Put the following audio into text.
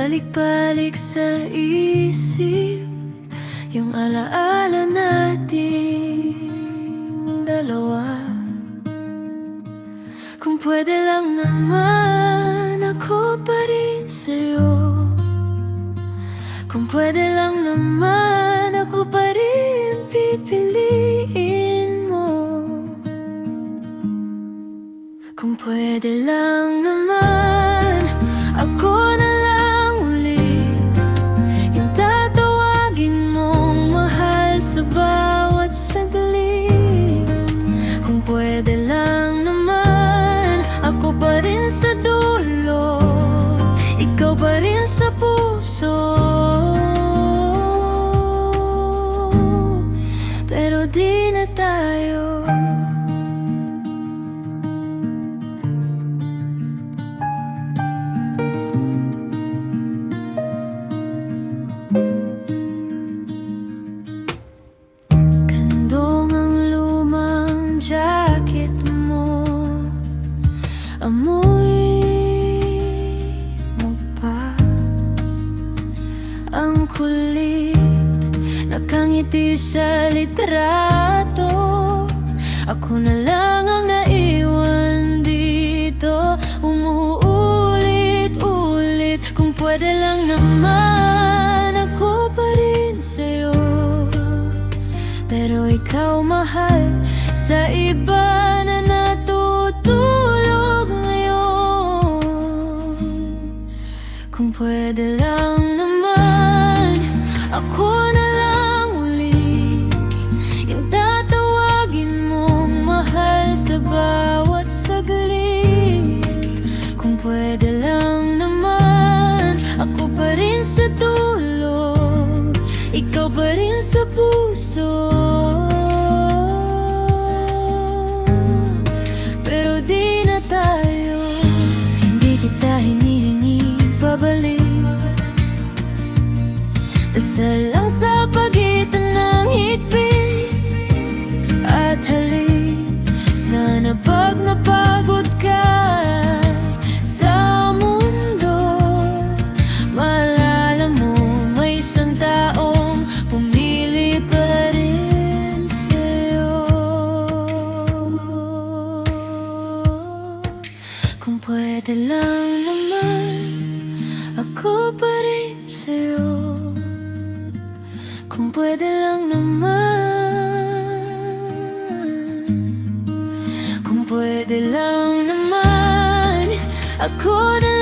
Pabalik-balik sa isip yung alaala nating dalawa. Kung pwede lang naman ako pa rin sa'yo. Kung pwede lang naman ako pa rin pipiliin mo. Kung pwede lang naman ako na lang ulit yung tatawagin mong mahal sa bawat saglit. Kung pwede lang naman ako pa rin sa dulo, ikaw pa rin sa puso. Pero di na tayo. Kandong ang lumang jacket mo, amoy mo pa ang kulit, nakangiti sa litrato. Ako na lang ang naiwan dito, umuulit-ulit. Kung pwede lang naman ako pa rin sa'yo, pero ikaw mahal sa iba na natutulog ngayon. Kung pwede lang naman ako na lang uli yung tatawagin mong mahal sa bawat saglit. Kung pwede lang naman ako pa rin sa dulo, ikaw pa rin sa puso. Pero di na tayo. Hindi kita hinihingi pabalik, dasal lang sa pagitan ng higpit at halik. Sana pag napagod ka sa mundo, maalala mo may isang taong pumili pa rin sa'yo. Kung pwede lang naman ako pa rin sa'yo. Kung pwede lang naman, kung pwede lang naman ako na